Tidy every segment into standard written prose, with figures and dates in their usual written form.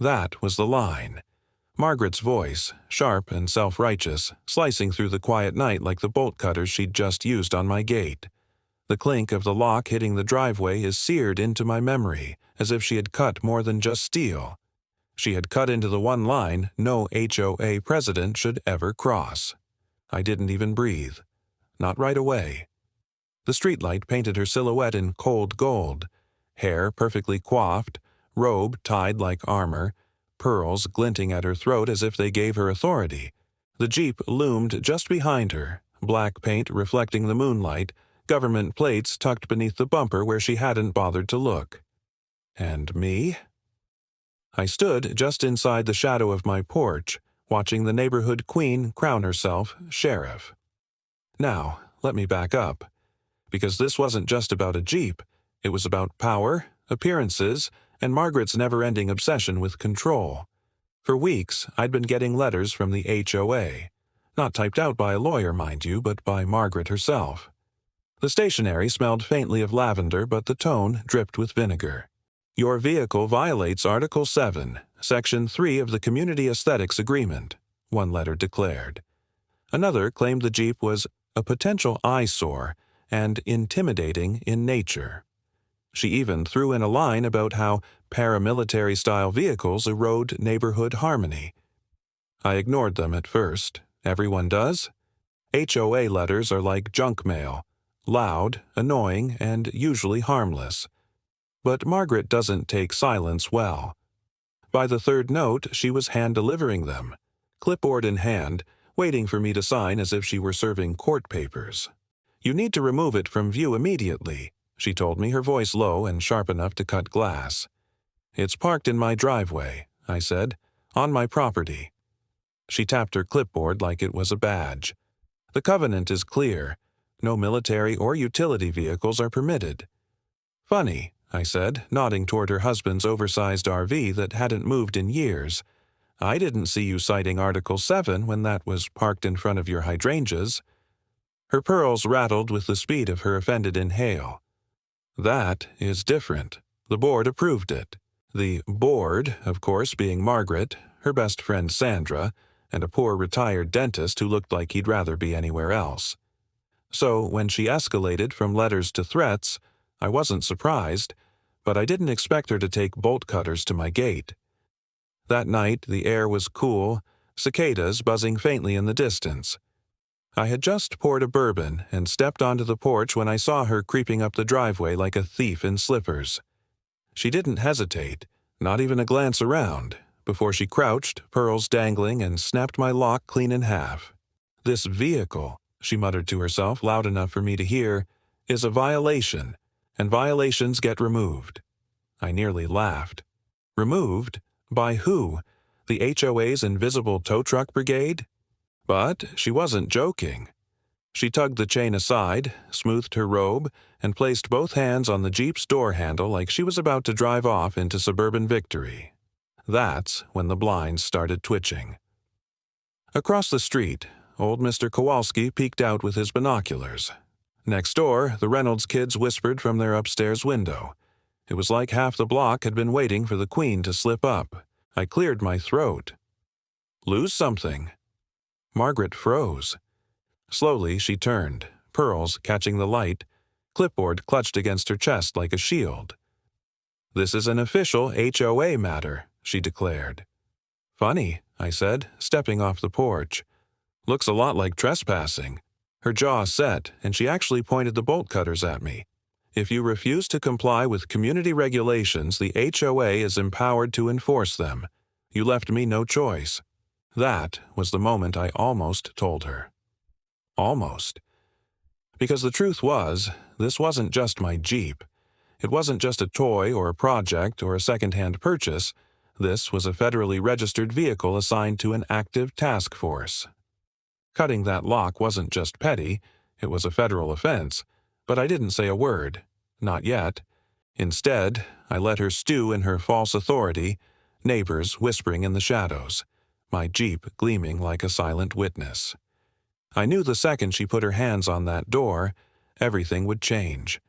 That was the line. Margaret's voice, sharp and self-righteous, slicing through the quiet night like the bolt cutters she'd just used on my gate. The clink of the lock hitting the driveway is seared into my memory, as if she had cut more than just steel. She had cut into the one line no HOA president should ever cross. I didn't even breathe. Not right away. The streetlight painted her silhouette in cold gold, hair perfectly coiffed, robe tied like armor, pearls glinting at her throat as if they gave her authority. The Jeep loomed just behind her, black paint reflecting the moonlight, government plates tucked beneath the bumper where she hadn't bothered to look. And me? I stood just inside the shadow of my porch, watching the neighborhood queen crown herself sheriff. Now, let me back up. Because this wasn't just about a Jeep, it was about power, appearances, and Margaret's never-ending obsession with control. For weeks, I'd been getting letters from the HOA. Not typed out by a lawyer, mind you, but by Margaret herself. The stationery smelled faintly of lavender, but the tone dripped with vinegar. Your vehicle violates Article 7, Section 3 of the Community Aesthetics Agreement, one letter declared. Another claimed the Jeep was a potential eyesore and intimidating in nature. She even threw in a line about how paramilitary-style vehicles erode neighborhood harmony. I ignored them at first. Everyone does. HOA letters are like junk mail, loud, annoying, and usually harmless. But Margaret doesn't take silence well. By the third note, she was hand-delivering them, clipboard in hand, waiting for me to sign as if she were serving court papers. You need to remove it from view immediately, she told me, her voice low and sharp enough to cut glass. It's parked in my driveway, I said, on my property. She tapped her clipboard like it was a badge. The covenant is clear. No military or utility vehicles are permitted. Funny, I said, nodding toward her husband's oversized RV that hadn't moved in years. I didn't see you citing Article 7 when that was parked in front of your hydrangeas. Her pearls rattled with the speed of her offended inhale. That is different. The board approved it. The board, of course, being Margaret, her best friend Sandra, and a poor retired dentist who looked like he'd rather be anywhere else. So when she escalated from letters to threats, I wasn't surprised, but I didn't expect her to take bolt cutters to my gate. That night the air was cool, cicadas buzzing faintly in the distance. I had just poured a bourbon and stepped onto the porch when I saw her creeping up the driveway like a thief in slippers. She didn't hesitate, not even a glance around, before she crouched, pearls dangling, and snapped my lock clean in half. This vehicle, she muttered to herself loud enough for me to hear, is a violation, and violations get removed. I nearly laughed. Removed? By who? The HOA's invisible tow truck brigade? But she wasn't joking. She tugged the chain aside, smoothed her robe, and placed both hands on the Jeep's door handle like she was about to drive off into suburban victory. That's when the blinds started twitching. Across the street, old Mr. Kowalski peeked out with his binoculars. Next door, the Reynolds kids whispered from their upstairs window. It was like half the block had been waiting for the Queen to slip up. I cleared my throat. Lose something. Margaret froze. Slowly she turned, pearls catching the light, clipboard clutched against her chest like a shield. This is an official HOA matter, she declared. Funny, I said, stepping off the porch. Looks a lot like trespassing. Her jaw set, and she actually pointed the bolt cutters at me. If you refuse to comply with community regulations, the HOA is empowered to enforce them. You left me no choice. That was the moment I almost told her. Almost. Because the truth was, this wasn't just my Jeep. It wasn't just a toy or a project or a second-hand purchase. This was a federally registered vehicle assigned to an active task force. Cutting that lock wasn't just petty, it was a federal offense, but I didn't say a word. Not yet. Instead, I let her stew in her false authority, neighbors whispering in the shadows, my Jeep gleaming like a silent witness. I knew the second she put her hands on that door, everything would change.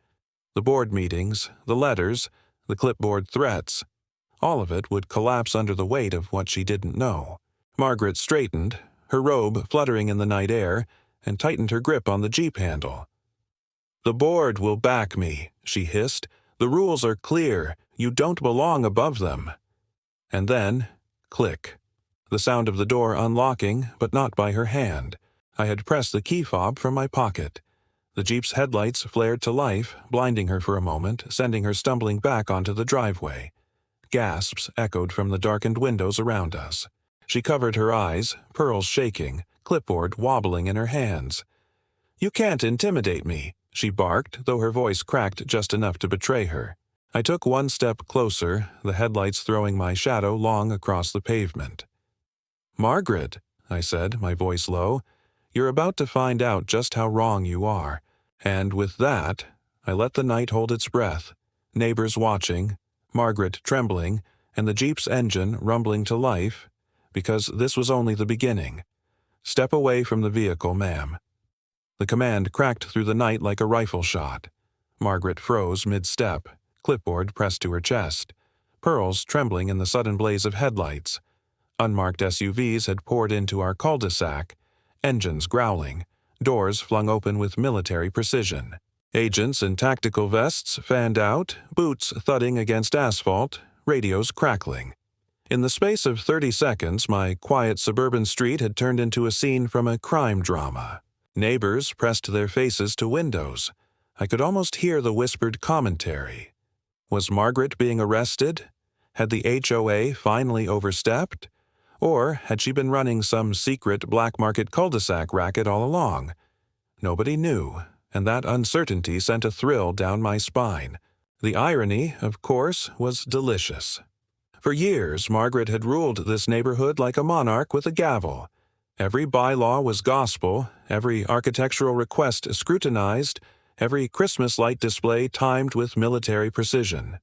The board meetings, the letters, the clipboard threats, All of it would collapse under the weight of what she didn't know. Margaret straightened, her robe fluttering in the night air, and tightened her grip on the Jeep handle. "The board will back me," she hissed. "The rules are clear. You don't belong above them." And then, click. The sound of the door unlocking, but not by her hand. I had pressed the key fob from my pocket. The Jeep's headlights flared to life, blinding her for a moment, sending her stumbling back onto the driveway. Gasps echoed from the darkened windows around us. She covered her eyes, pearls shaking, clipboard wobbling in her hands. "You can't intimidate me," she barked, though her voice cracked just enough to betray her. I took one step closer, the headlights throwing my shadow long across the pavement. "Margaret," I said, my voice low, "you're about to find out just how wrong you are." And with that, I let the night hold its breath, neighbors watching, Margaret trembling, and the Jeep's engine rumbling to life, because this was only the beginning. "Step away from the vehicle, ma'am." The command cracked through the night like a rifle shot. Margaret froze mid-step, clipboard pressed to her chest, pearls trembling in the sudden blaze of headlights. Unmarked SUVs had poured into our cul-de-sac, engines growling, doors flung open with military precision. Agents in tactical vests fanned out, boots thudding against asphalt, radios crackling. In the space of 30 seconds, my quiet suburban street had turned into a scene from a crime drama. Neighbors pressed their faces to windows. I could almost hear the whispered commentary. Was Margaret being arrested? Had the HOA finally overstepped? Or had she been running some secret black market cul-de-sac racket all along? Nobody knew, and that uncertainty sent a thrill down my spine. The irony, of course, was delicious. For years, Margaret had ruled this neighborhood like a monarch with a gavel. Every bylaw was gospel, every architectural request scrutinized, every Christmas light display timed with military precision.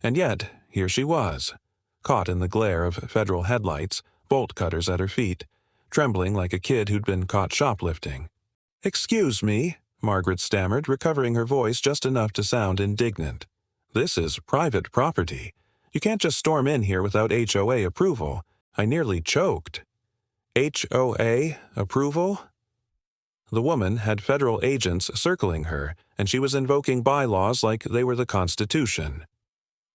And yet, here she was, caught in the glare of federal headlights, bolt cutters at her feet, trembling like a kid who'd been caught shoplifting. "Excuse me," Margaret stammered, recovering her voice just enough to sound indignant. "This is private property. You can't just storm in here without HOA approval." I nearly choked. HOA approval? The woman had federal agents circling her, and she was invoking bylaws like they were the Constitution.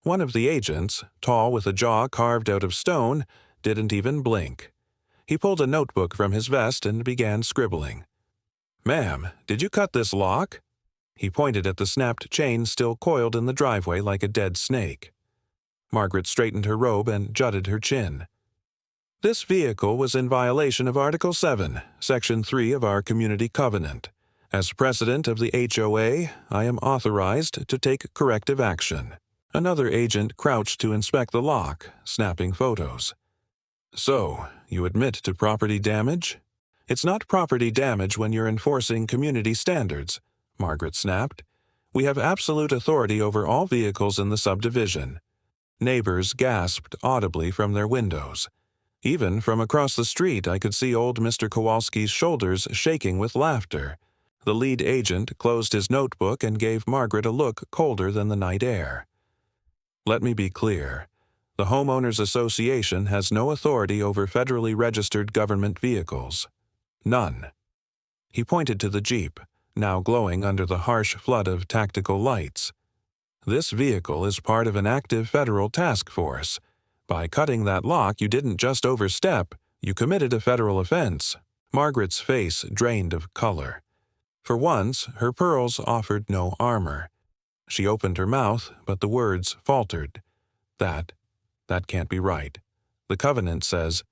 One of the agents, tall with a jaw carved out of stone, didn't even blink. He pulled a notebook from his vest and began scribbling. "Ma'am, did you cut this lock?" He pointed at the snapped chain still coiled in the driveway like a dead snake. Margaret straightened her robe and jutted her chin. "This vehicle was in violation of Article 7, Section 3 of our Community Covenant. As president of the HOA, I am authorized to take corrective action." Another agent crouched to inspect the lock, snapping photos. "So, you admit to property damage?" "It's not property damage when you're enforcing community standards," Margaret snapped. "We have absolute authority over all vehicles in the subdivision." Neighbors gasped audibly from their windows. Even from across the street, I could see old Mr. Kowalski's shoulders shaking with laughter. The lead agent closed his notebook and gave Margaret a look colder than the night air. "Let me be clear. The Homeowners Association has no authority over federally registered government vehicles. None." He pointed to the Jeep, now glowing under the harsh flood of tactical lights. "This vehicle is part of an active federal task force. By cutting that lock, you didn't just overstep, you committed a federal offense." Margaret's face drained of color. For once, her pearls offered no armor. She opened her mouth, but the words faltered. That can't be right. The covenant says,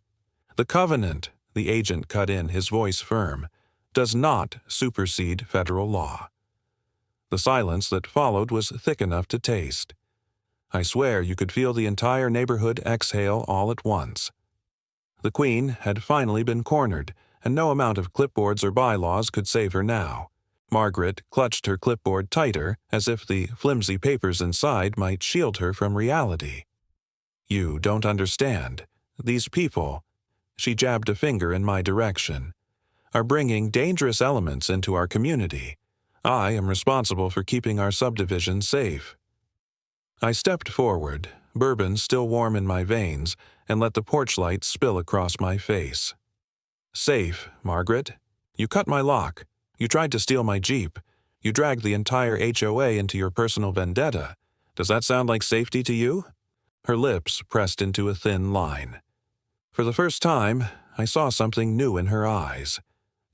"The covenant," the agent cut in, his voice firm, "does not supersede federal law." The silence that followed was thick enough to taste. I swear you could feel the entire neighborhood exhale all at once. The Queen had finally been cornered, and no amount of clipboards or bylaws could save her now. Margaret clutched her clipboard tighter, as if the flimsy papers inside might shield her from reality. "You don't understand. These people," she jabbed a finger in my direction, "are bringing dangerous elements into our community. I am responsible for keeping our subdivision safe." I stepped forward, bourbon still warm in my veins, and let the porch light spill across my face. "Safe, Margaret. You cut my lock. You tried to steal my Jeep. You dragged the entire HOA into your personal vendetta. Does that sound like safety to you?" Her lips pressed into a thin line. For the first time, I saw something new in her eyes.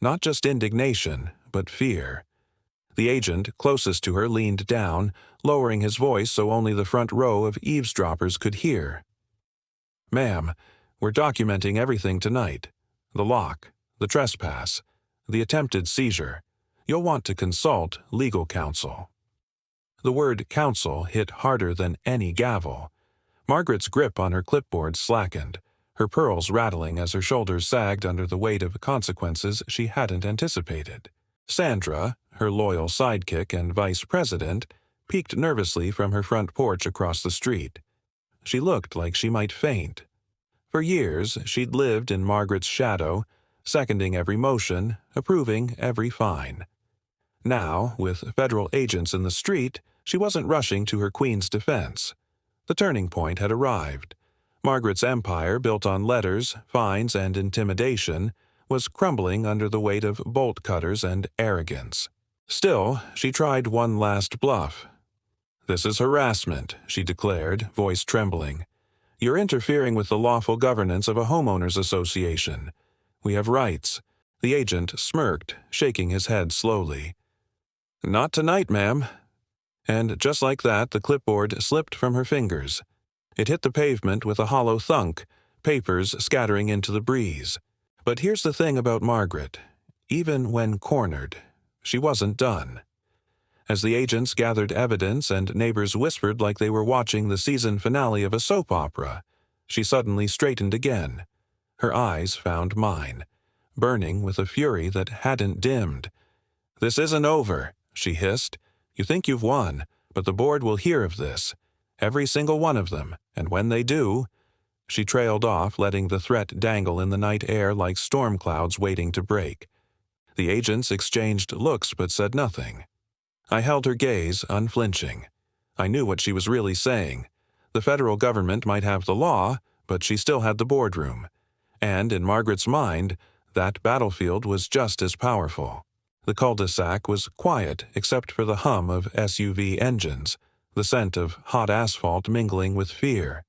Not just indignation, but fear. The agent closest to her leaned down, lowering his voice so only the front row of eavesdroppers could hear. "Ma'am, we're documenting everything tonight. The lock, the trespass, the attempted seizure. You'll want to consult legal counsel." The word counsel hit harder than any gavel. Margaret's grip on her clipboard slackened, her pearls rattling as her shoulders sagged under the weight of consequences she hadn't anticipated. Sandra, her loyal sidekick and vice president, peeked nervously from her front porch across the street. She looked like she might faint. For years, she'd lived in Margaret's shadow, seconding every motion, approving every fine. Now, with federal agents in the street, she wasn't rushing to her queen's defense. The turning point had arrived. Margaret's empire, built on letters, fines, and intimidation, was crumbling under the weight of bolt cutters and arrogance. Still, she tried one last bluff. "This is harassment," she declared, voice trembling. "You're interfering with the lawful governance of a homeowners association. We have rights." The agent smirked, shaking his head slowly. "Not tonight, ma'am." And just like that, the clipboard slipped from her fingers. It hit the pavement with a hollow thunk, papers scattering into the breeze. But here's the thing about Margaret. Even when cornered, she wasn't done. As the agents gathered evidence and neighbors whispered like they were watching the season finale of a soap opera, she suddenly straightened again. Her eyes found mine, burning with a fury that hadn't dimmed. "This isn't over," she hissed. "You think you've won, but the board will hear of this. Every single one of them, and when they do—" She trailed off, letting the threat dangle in the night air like storm clouds waiting to break. The agents exchanged looks but said nothing. I held her gaze, unflinching. I knew what she was really saying. The federal government might have the law, but she still had the boardroom. And in Margaret's mind, that battlefield was just as powerful. The cul-de-sac was quiet except for the hum of SUV engines, the scent of hot asphalt mingling with fear.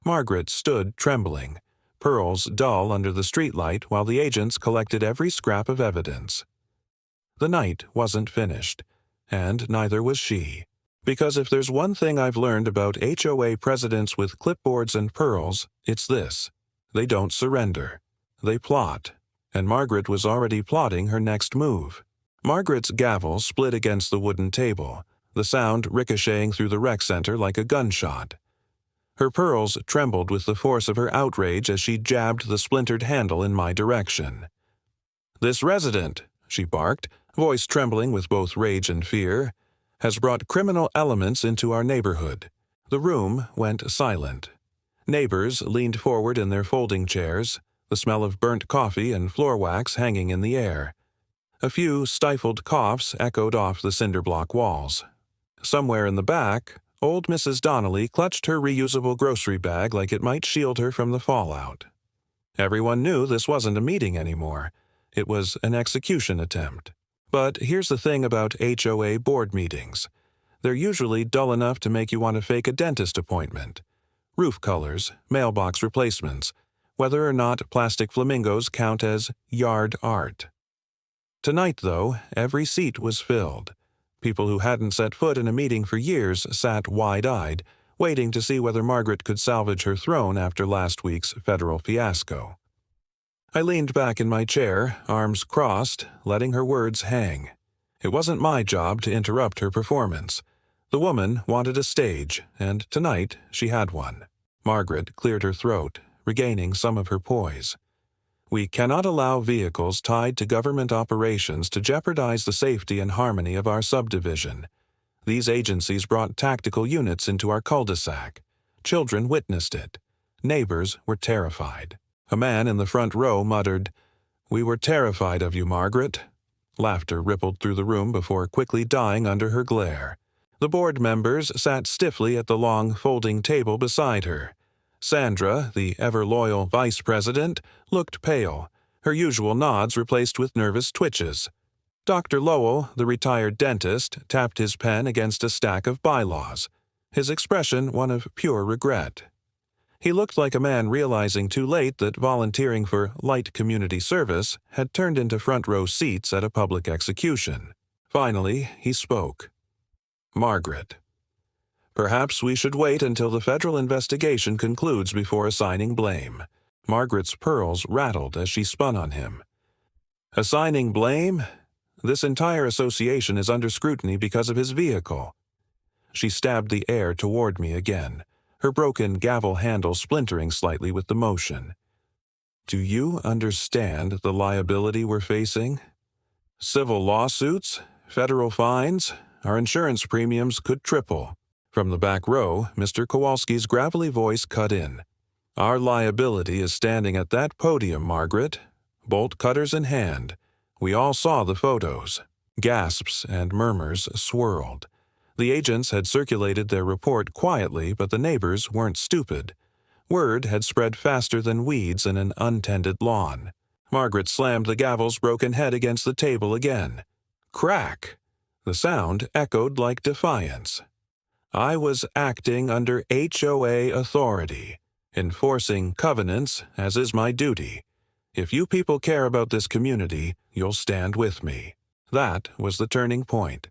Margaret stood trembling, pearls dull under the streetlight while the agents collected every scrap of evidence. The night wasn't finished, and neither was she. Because if there's one thing I've learned about HOA presidents with clipboards and pearls, it's this: they don't surrender. They plot. And Margaret was already plotting her next move. Margaret's gavel split against the wooden table, the sound ricocheting through the rec center like a gunshot. Her pearls trembled with the force of her outrage as she jabbed the splintered handle in my direction. "This resident," she barked, voice trembling with both rage and fear, "has brought criminal elements into our neighborhood." The room went silent. Neighbors leaned forward in their folding chairs, the smell of burnt coffee and floor wax hanging in the air. A few stifled coughs echoed off the cinder-block walls. Somewhere in the back, old Mrs. Donnelly clutched her reusable grocery bag like it might shield her from the fallout. Everyone knew this wasn't a meeting anymore. It was an execution attempt. But here's the thing about HOA board meetings. They're usually dull enough to make you want to fake a dentist appointment. Roof colors, mailbox replacements, whether or not plastic flamingos count as yard art. Tonight, though, every seat was filled. People who hadn't set foot in a meeting for years sat wide-eyed, waiting to see whether Margaret could salvage her throne after last week's federal fiasco. I leaned back in my chair, arms crossed, letting her words hang. It wasn't my job to interrupt her performance. The woman wanted a stage, and tonight she had one. Margaret cleared her throat, regaining some of her poise. "We cannot allow vehicles tied to government operations to jeopardize the safety and harmony of our subdivision. These agencies brought tactical units into our cul-de-sac. Children witnessed it. Neighbors were terrified." A man in the front row muttered, "We were terrified of you, Margaret." Laughter rippled through the room before quickly dying under her glare. The board members sat stiffly at the long folding table beside her. Sandra, the ever-loyal vice president, looked pale, her usual nods replaced with nervous twitches. Dr. Lowell, the retired dentist, tapped his pen against a stack of bylaws, his expression one of pure regret. He looked like a man realizing too late that volunteering for light community service had turned into front-row seats at a public execution. Finally, he spoke. "Margaret, perhaps we should wait until the federal investigation concludes before assigning blame." Margaret's pearls rattled as she spun on him. "Assigning blame? This entire association is under scrutiny because of his vehicle." She stabbed the air toward me again, her broken gavel handle splintering slightly with the motion. "Do you understand the liability we're facing? Civil lawsuits, federal fines, our insurance premiums could triple." From the back row, Mr. Kowalski's gravelly voice cut in. "Our liability is standing at that podium, Margaret, bolt cutters in hand. We all saw the photos." Gasps and murmurs swirled. The agents had circulated their report quietly, but the neighbors weren't stupid. Word had spread faster than weeds in an untended lawn. Margaret slammed the gavel's broken head against the table again. Crack! The sound echoed like defiance. "I was acting under HOA authority, enforcing covenants, as is my duty. If you people care about this community, you'll stand with me." That was the turning point.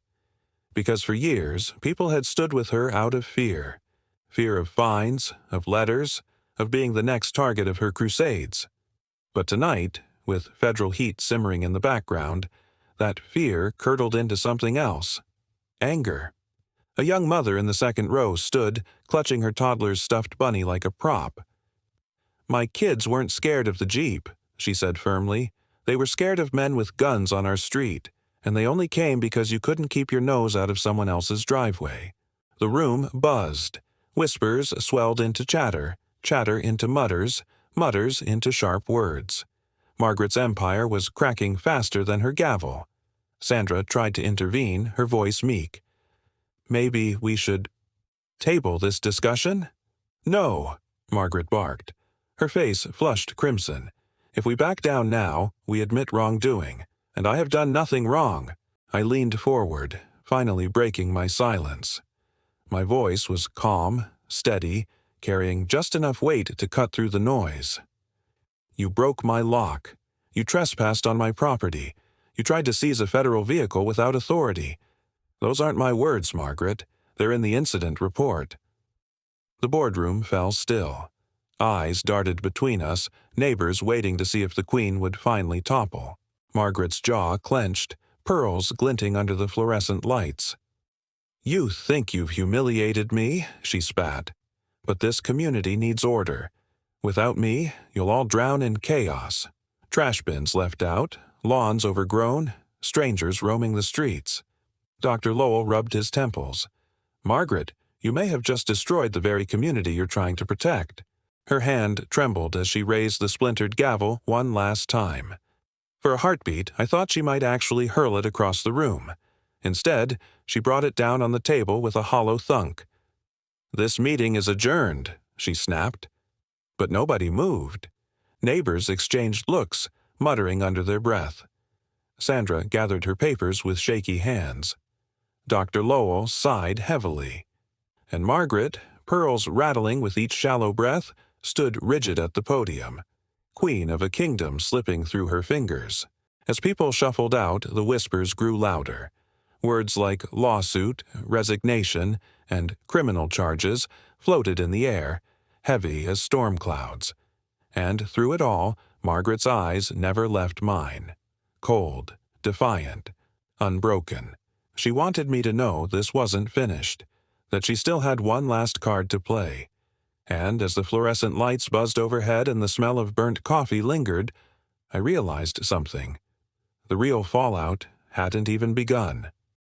Because for years, people had stood with her out of fear. Fear of fines, of letters, of being the next target of her crusades. But tonight, with federal heat simmering in the background, that fear curdled into something else. Anger. A young mother in the second row stood, clutching her toddler's stuffed bunny like a prop. "My kids weren't scared of the Jeep," she said firmly. "They were scared of men with guns on our street, and they only came because you couldn't keep your nose out of someone else's driveway." The room buzzed. Whispers swelled into chatter, chatter into mutters, mutters into sharp words. Margaret's empire was cracking faster than her gavel. Sandra tried to intervene, her voice meek. "Maybe we should table this discussion?" "No," Margaret barked. Her face flushed crimson. "If we back down now, we admit wrongdoing. And I have done nothing wrong." I leaned forward, finally breaking my silence. My voice was calm, steady, carrying just enough weight to cut through the noise. "You broke my lock. You trespassed on my property. You tried to seize a federal vehicle without authority. Those aren't my words, Margaret. They're in the incident report." The boardroom fell still. Eyes darted between us, neighbors waiting to see if the Queen would finally topple. Margaret's jaw clenched, pearls glinting under the fluorescent lights. "You think you've humiliated me," she spat. "But this community needs order. Without me, you'll all drown in chaos. Trash bins left out, lawns overgrown, strangers roaming the streets." Dr. Lowell rubbed his temples. "Margaret, you may have just destroyed the very community you're trying to protect." Her hand trembled as she raised the splintered gavel one last time. For a heartbeat, I thought she might actually hurl it across the room. Instead, she brought it down on the table with a hollow thunk. "This meeting is adjourned," she snapped. But nobody moved. Neighbors exchanged looks, muttering under their breath. Sandra gathered her papers with shaky hands. Dr. Lowell sighed heavily. And Margaret, pearls rattling with each shallow breath, stood rigid at the podium, queen of a kingdom slipping through her fingers. As people shuffled out, the whispers grew louder. Words like lawsuit, resignation, and criminal charges floated in the air, heavy as storm clouds. And through it all, Margaret's eyes never left mine. Cold, defiant, unbroken. She wanted me to know this wasn't finished, that she still had one last card to play. And as the fluorescent lights buzzed overhead and the smell of burnt coffee lingered, I realized something. The real fallout hadn't even begun.